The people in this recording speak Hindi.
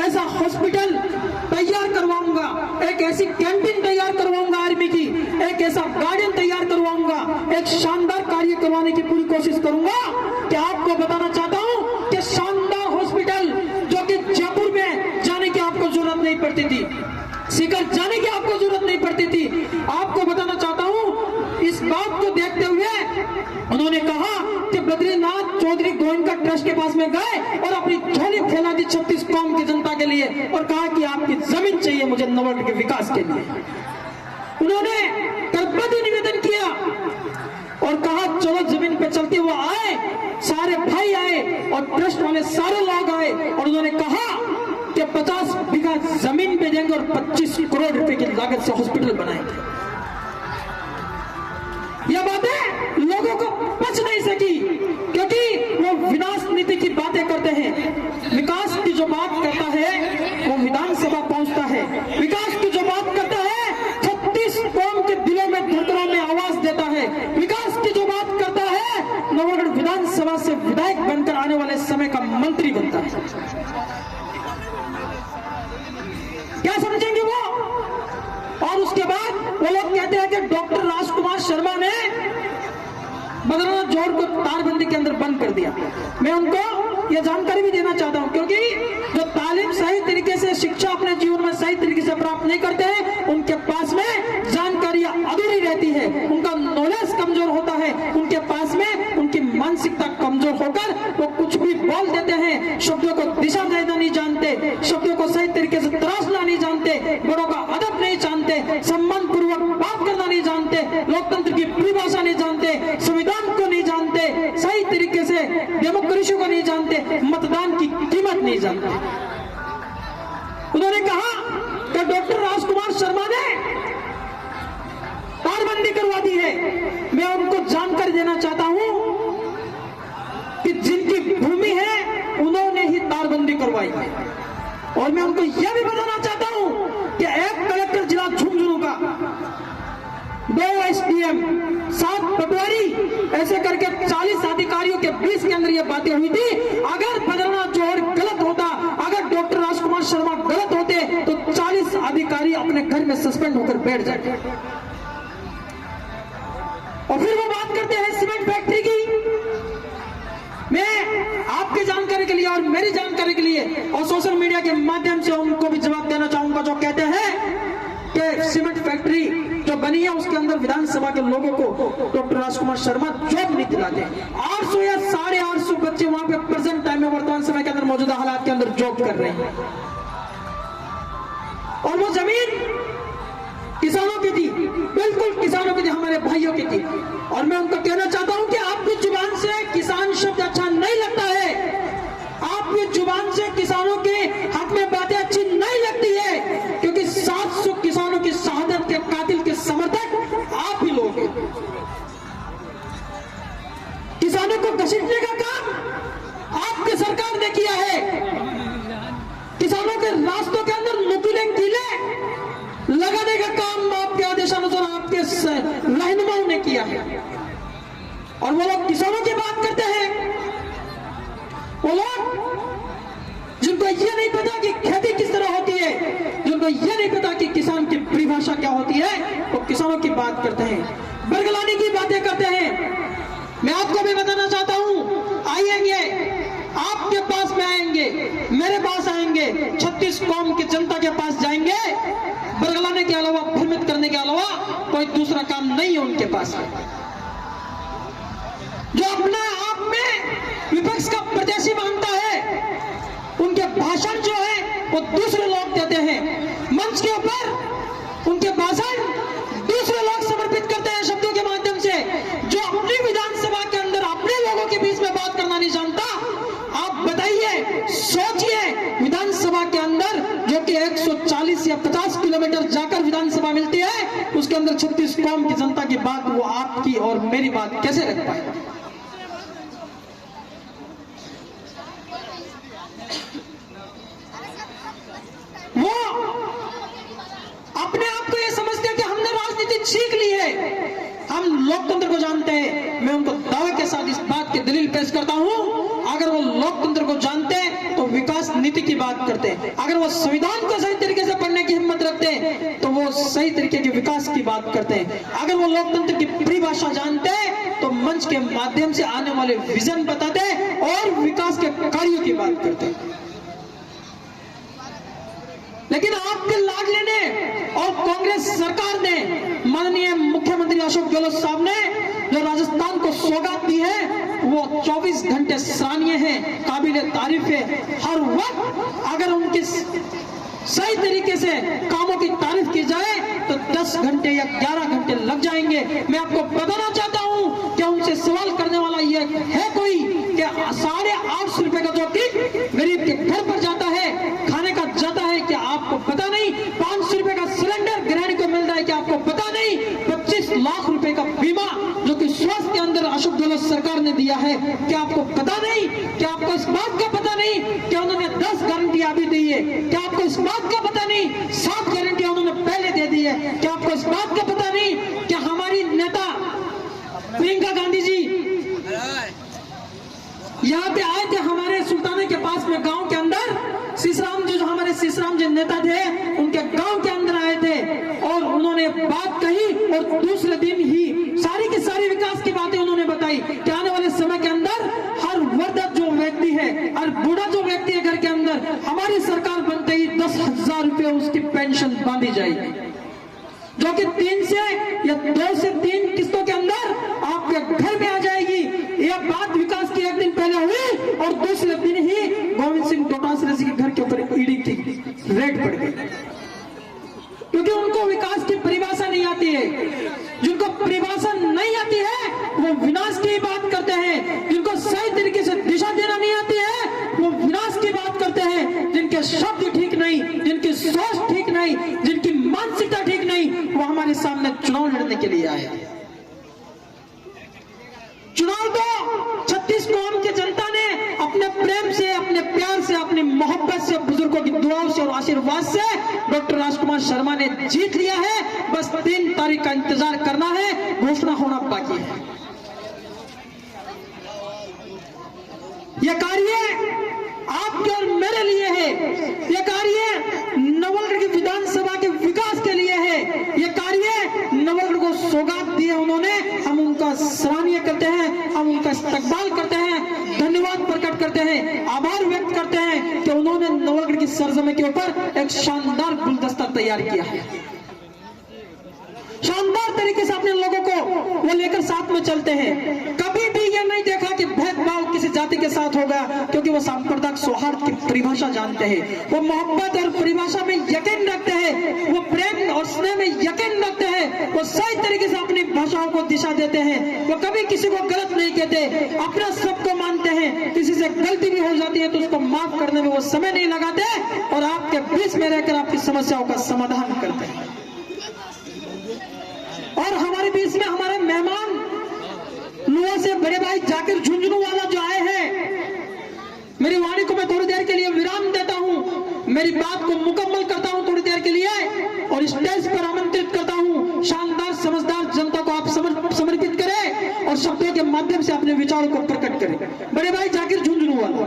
ऐसा हॉस्पिटल तैयार करवाऊंगा, एक ऐसी कैंटीन तैयार करवाऊंगा आर्मी की, एक ऐसा गार्डन तैयार करवाऊंगा, एक शानदार कार्य करवाने की पूरी कोशिश करूंगा। कि आपको बताना चाहता हूं कि शानदार हॉस्पिटल जो कि जयपुर में जाने की आपको जरूरत नहीं पड़ती थी, सीकर जाने की आपको जरूरत नहीं पड़ती थी। आपको बताना चाहता हूं, इस बात को देखते हुए उन्होंने कहा कि बद्रीनाथ चौधरी गोयनका ट्रस्ट के पास में गए और अपनी झोली फैला दी 36 कौम की जनता के लिए और कहा कि आपकी जमीन चाहिए मुझे नवगढ़ के विकास के लिए। उन्होंने करबद्ध निवेदन किया और कहा चलो जमीन पे चलते हुए आए, सारे भाई आए और ट्रस्ट वाले सारे लोग आए और उन्होंने कहा कि 50 बीघा जमीन पे देंगे और 25 करोड़ रुपए की लागत से हॉस्पिटल बनाएंगे। यह बातें लोगों को पच नहीं सकी क्योंकि वो विनाश नीति की बातें करते हैं। विकास की जो बात करता है वो विधानसभा पहुंचता है, विकास की जो बात करता है 36 कौम के दिलों में धड़कनों में आवाज देता है, विकास की जो बात करता है नवगढ़ विधानसभा से विधायक बनकर आने वाले समय का मंत्री बनता है। क्या समझेंगे वो? और उसके बाद वो लोग कहते हैं कि डॉक्टर राजकुमार शर्मा ने बद्रीनाथ जोड़ को तारबंदी के अंदर बंद कर दिया। मैं उनको यह जानकारी भी देना चाहता हूं क्योंकि जो तालीम सही तरीके से शिक्षा अपने जीवन में सही तरीके से प्राप्त नहीं करते हैं उनके पास में जानकारियां अधूरी रहती है, उनका नॉलेज कमजोर होता है, उनके पास में उनकी मानसिकता कमजोर होकर वो कुछ भी बोल देते हैं, शब्दों को दिशा देना नहीं जानते, शब्दों को सही तरीके से तराशना नहीं जानते, बड़ों का अदब नहीं जानते, सम्मान पूर्वक बात करना नहीं जानते, लोकतंत्र की परिभाषा नहीं जानते, संविधान को नहीं जानते, सही तरीके से डेमोक्रेसी को नहीं जानते, मतदान की कीमत नहीं जानते। उन्होंने कहा कि डॉक्टर राजकुमार शर्मा ने तारबंदी करवा दी है। मैं उनको जानकारी देना चाहता हूं कि जिनकी भूमि है उन्होंने ही तारबंदी करवाई है। और मैं उनको यह भी बताना चाहता हूं कि एक कलेक्टर जिला झुंझुनू का, 2 SDM, 7 पटवारी, ऐसे करके 40 अधिकारियों के बीच के अंदर ये बातें हुई थी। अगर बद्रीनाथ जोड़ गलत होता, अगर डॉक्टर राजकुमार शर्मा गलत होते तो 40 अधिकारी अपने घर में सस्पेंड होकर बैठ जाते। और फिर वो बात करते हैं सीमेंट फैक्ट्री की। मैं आपकी जानकारी के लिए और मेरी जानकारी के लिए और सोशल मीडिया के माध्यम से उनको भी जवाब देना चाहूंगा जो कहते हैं कि सीमेंट फैक्ट्री जो बनी है उसके अंदर विधानसभा के लोगों को डॉक्टर राजकुमार शर्मा जॉब नहीं दिलाते। 800 या 850 बच्चे वहां पे प्रेजेंट टाइम में वर्तमान समय के अंदर मौजूदा हालात के अंदर जॉब कर रहे हैं। और वो जमीन किसानों की थी, बिल्कुल किसानों की थी, हमारे भाइयों की थी। और मैं उनको कहना चाहता हूं कि आपकी जुबान से किसान शब्द अच्छा नहीं लगता है, आपकी जुबान से किसानों के हक में बातें अच्छी नहीं लगती है क्योंकि 700 किसानों की शहादत के कातिल के समर्थक आप ही लोग हैं। किसानों को घसीटने का काम आपकी सरकार ने किया है, किसानों के रास्तों के अंदर नुकीले कीले लगाने का काम आपके आदेशानुसार आपके रहनुमाओं ने किया है। और वो लोग किसानों की बात करते हैं, वो लोग जिनको ये नहीं पता कि खेती किस तरह होती है, जिनको ये नहीं पता कि किसान की परिभाषा क्या होती है, वो किसानों की बात करते हैं, बरगलाने की बातें करते हैं। मैं आपको भी बताना चाहता हूं, आएंगे आपके पास में आएंगे, मेरे पास आएंगे, 36 कौम की जनता के पास जाएंगे, बरगलाने के अलावा, भ्रमित करने के अलावा कोई दूसरा काम नहीं है उनके पास। जो अपने आप में विपक्ष का प्रत्याशी मानता है, उनके भाषण जो है वो दूसरे लोग देते हैं, मंच के ऊपर उनके भाषण दूसरे लोग समर्पित करते हैं शब्दों के माध्यम से। जो अपनी विधानसभा के अंदर अपने लोगों के बीच में बात करना नहीं जानता, आप बताइए, सोचिए, विधानसभा के अंदर जो कि 140 या 50 किलोमीटर जाकर विधानसभा मिलती है, उसके अंदर 36 कौम की जनता की बात वो आपकी और मेरी बात कैसे रख पाए? वो अपने आप को ये समझते हैं कि हमने राजनीति सीख ली है, हम लोकतंत्र को जानते हैं। मैं उनको दावे के साथ इस बात की दलील पेश करता हूं, अगर वो लोकतंत्र को जानते तो विकास नीति की बात करते, अगर वो संविधान को सही तरीके से पढ़ने की हिम्मत रखते तो वो सही तरीके के विकास की बात करते हैं, अगर वो लोकतंत्र की परिभाषा जानते तो मंच के माध्यम से आने वाले विजन बताते और विकास के कार्यों की बात करते। लेकिन आपके लाडले ने और कांग्रेस सरकार ने, माननीय मुख्यमंत्री अशोक गहलोत साहब ने जो राजस्थान को सौगात दी है वो 24 घंटे सराहनीय है, काबिले तारीफ है। हर वक्त अगर उनके सही तरीके से कामों की तारीफ की जाए तो 10 घंटे या 11 घंटे लग जाएंगे। मैं आपको बताना चाहता हूं कि उनसे सवाल करने वाला ये है कोई कि 850 रुपए का जो किट गरीब के घर पर जाता है, खाने का जाता है, क्या आपको पता नहीं? 500 रुपए का सिलेंडर गृहिणी को मिल रहा है, क्या आपको पता नहीं? 25 लाख रुपए का बीमा जो कि स्वास्थ्य के अंदर अशोक गहलोत सरकार ने दिया है, क्या आपको पता नहीं? क्या आपको इस बात का पता नहीं कि उन्होंने 10 गारंटियां भी दी है? क्या आपको इस बात का पता नहीं 7 गारंटियां उन्होंने पहले दे दी है? क्या आपको इस बात का पता नहीं कि हमारी नेता प्रियंका गांधी जी यहाँ पे आए थे हमारे सुल्ताने के पास में गांव के अंदर, सीसराम जी जो हमारे सीसराम जी नेता थे उनके गांव के अंदर आए थे और उन्होंने बात कही और दूसरे दिन ही सारी की सारी विकास की बातें उन्होंने बताई कि आने वाले समय के अंदर हर वर्धक जो व्यक्ति है, हर बूढ़ा जो व्यक्ति है घर के अंदर, हमारी सरकार बनते ही 10,000 रुपये उसकी पेंशन बांधी जाएगी, जो कि 3 से या 2 से 3 किस्तों के अंदर आपके घर में आ जाएगी। यह बात विकास की एक दिन पहले हुई और दूसरे दिन ही गोविंद सिंह डोटासरा जी के घर के ऊपर ईडी की रेड पड़ गई, क्योंकि उनको विकास की परिभाषा नहीं आती है। जिनको परिभाषा नहीं आती है वो विनाश की बात करते हैं, जिनको सही तरीके से दिशा देना नहीं आती है वो विनाश की बात करते हैं। जिनके शब्द ठीक नहीं, जिनकी सोच ठीक नहीं, जिनकी मानसिकता ठीक नहीं, वो हमारे सामने चुनाव लड़ने के लिए आए। चुनाव तो 36 कौम की जनता ने अपने प्रेम से, अपने प्यार से, अपनी मोहब्बत से, बुजुर्गों की दुआओं से और आशीर्वाद से डॉक्टर राजकुमार शर्मा ने जीत लिया है। बस 3 तारीख का इंतजार करना है, घोषणा होना बाकी है। यह कार्य आपके और मेरे लिए है, यह कार्य नवलगढ़ की विधानसभा के विकास के लिए है, यह कार्य नवलगढ़ को सौगात दी है उन्होंने। हम उनका सराहनीय करते हैं, हम उनका इस्तकबाल करते हैं, धन्यवाद प्रकट करते हैं, आभार व्यक्त करते हैं कि उन्होंने नवलगढ़ की सरजमी के ऊपर एक शानदार गुलदस्ता तैयार किया है। शानदार तरीके से अपने लोगों को वो लेकर साथ में चलते हैं। कभी भी ये नहीं देखा कि भेदभाव किसी जाति के साथ होगा, क्योंकि वो सांप्रदायिक सौहार्द की परिभाषा जानते हैं, वो मोहब्बत और परिभाषा में यकीन रखते हैं, वो प्रेम और स्नेह में यकीन रखते हैं, वो सही तरीके से अपनी भाषाओं को दिशा देते हैं, वो कभी किसी को गलत नहीं कहते, अपना सबको मानते हैं। किसी से गलती भी हो जाती है तो उसको माफ करने में वो समय नहीं लगाते और आपके बीच में रहकर आपकी समस्याओं का समाधान करते हैं। और हमारे बीच में हमारे मेहमान नुआ से बड़े भाई जाकिर झुंझुनूवाला जो आए हैं, मेरी वाणी को मैं थोड़ी देर के लिए विराम देता हूं, मेरी बात को मुकम्मल करता हूं थोड़ी देर के लिए और स्टेज पर आमंत्रित करता हूं शानदार समझदार जनता को आप समर्पित करें और शब्दों के माध्यम से अपने विचारों को प्रकट करें। बड़े भाई जाकिर झुंझुनूवाला।